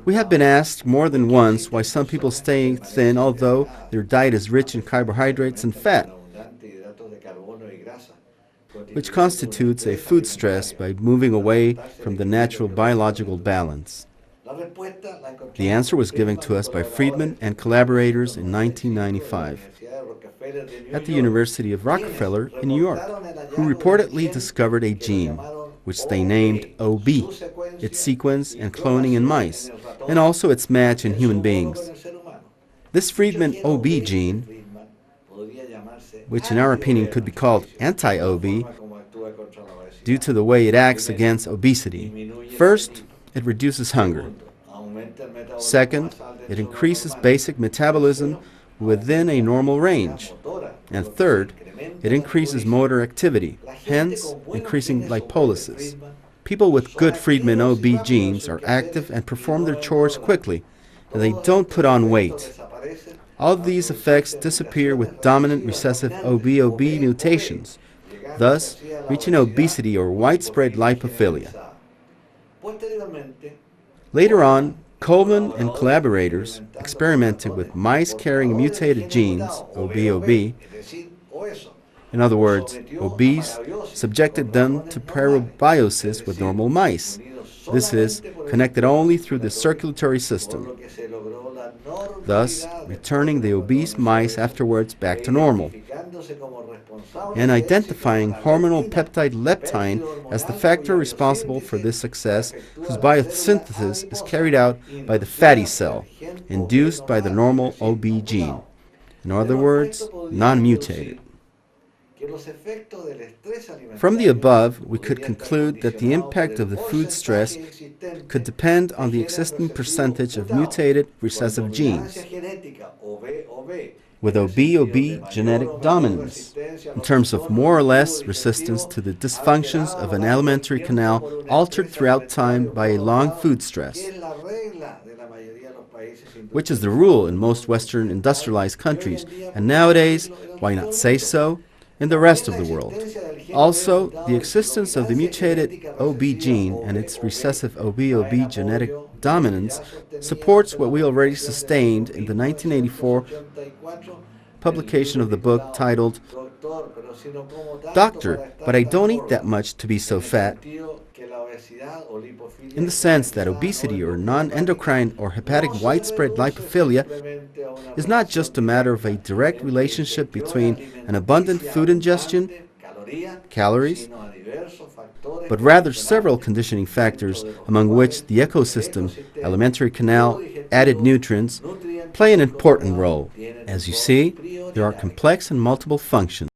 We have been asked more than once why some people stay thin although their diet is rich in carbohydrates and fat, which constitutes a food stress by moving away from the natural biological balance. The answer was given to us by Friedman and collaborators in 1995 at the University of Rockefeller in New York, who reportedly discovered a gene, which they named OB, its sequence and cloning in mice, and also its match in human beings. This Friedman OB gene, which in our opinion could be called anti-OB due to the way it acts against obesity. First, it reduces hunger. Second, it increases basic metabolism within a normal range. And third, it increases motor activity, hence increasing lipolysis. People with good Friedman OB genes are active and perform their chores quickly, and they don't put on weight. All of these effects disappear with dominant recessive OB mutations, thus reaching obesity or widespread lipophilia. Later on, Coleman and collaborators experimented with mice carrying mutated genes, OB, in other words, obese, subjected them to parabiosis with normal mice. This is, connected only through the circulatory system, thus returning the obese mice afterwards back to normal, and identifying hormonal peptide leptin as the factor responsible for this success, whose biosynthesis is carried out by the fatty cell, induced by the normal OB gene. In other words, non-mutated. From the above, we could conclude that the impact of the food stress could depend on the existing percentage of mutated recessive genes, with OB genetic dominance, in terms of more or less resistance to the dysfunctions of an alimentary canal altered throughout time by a long food stress, which is the rule in most Western industrialized countries, and nowadays, why not say so, in the rest of the world. Also, the existence of the mutated OB gene and its recessive OB genetic dominance supports what we already sustained in the 1984 publication of the book titled, "Doctor, but I don't eat that much to be so fat," in the sense that obesity or non-endocrine or hepatic widespread lipophilia is not just a matter of a direct relationship between an abundant food ingestion, calories, but rather several conditioning factors, among which the ecosystem, alimentary canal, added nutrients, play an important role. As you see, there are complex and multiple functions.